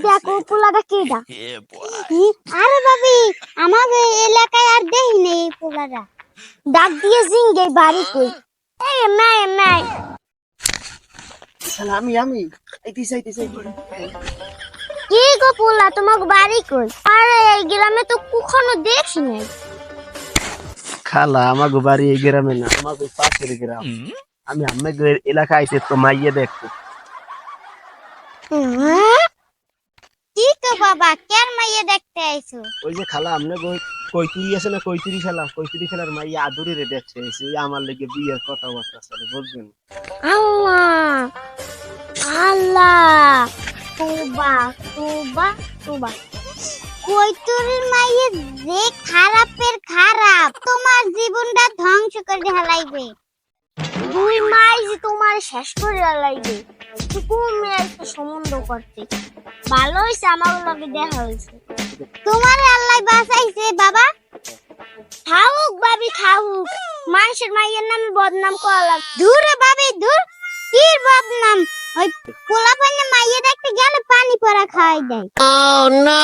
দেখো পোলাটা কেডা। আরে ভাবি, আমাদের এলাকায় আর দেখি নেই এই পোলাটা। ডাক দিয়ে জিঙ্গে বাড়ি কই। এই মাই মাই। শালা আমি এইতেছি কি গো পোলা, তোমার বাড়ি কই? আরে এই গ্রামে তো কখনো দেখি নাই। খালা আমাগো বাড়ি এই গ্রামে না, আমাগো পাশের গ্রাম। আমি আমাগো এলাকায় আইছি তো মাইয়ে দেখতে। কি তো বাবা, কেন মাইয়া দেখতে আইছো? ওই যে খালা আমনে কৈতুরি আছে না, কৈতুরি খেলার মাইয়া আদুরি রে দেখতে আইছি। ওই আমার লেগে বিয়ের কথাবার্তা চলে, বুঝছেন? আল্লাহ আল্লাহ, তোবা তোবা তোবা। কৈতুরির মাইয়ে যে খারাপের খারাপ, তোমার জীবনটা ধ্বংস করে হালাইবে। দুই মাই যে তোমার শেষ করে হালাইবে। কোন মেয়েকে সম্বন্ধ করতে ভালো হয়েছে, আমার লগে দেখা হয়েছে। তোমার আল্লাহ বাঁচাইছে বাবা। খাউক ভাবি খাউক, মানুষের মাইয়ের নামে বদনাম করা লাগ। দূরে ভাবি দূর, কি বদনাম? ওই পোলা পানি মাইয়ে দেখতে গেলে পানি পড়া খাওয়াই দেয়। Oh no!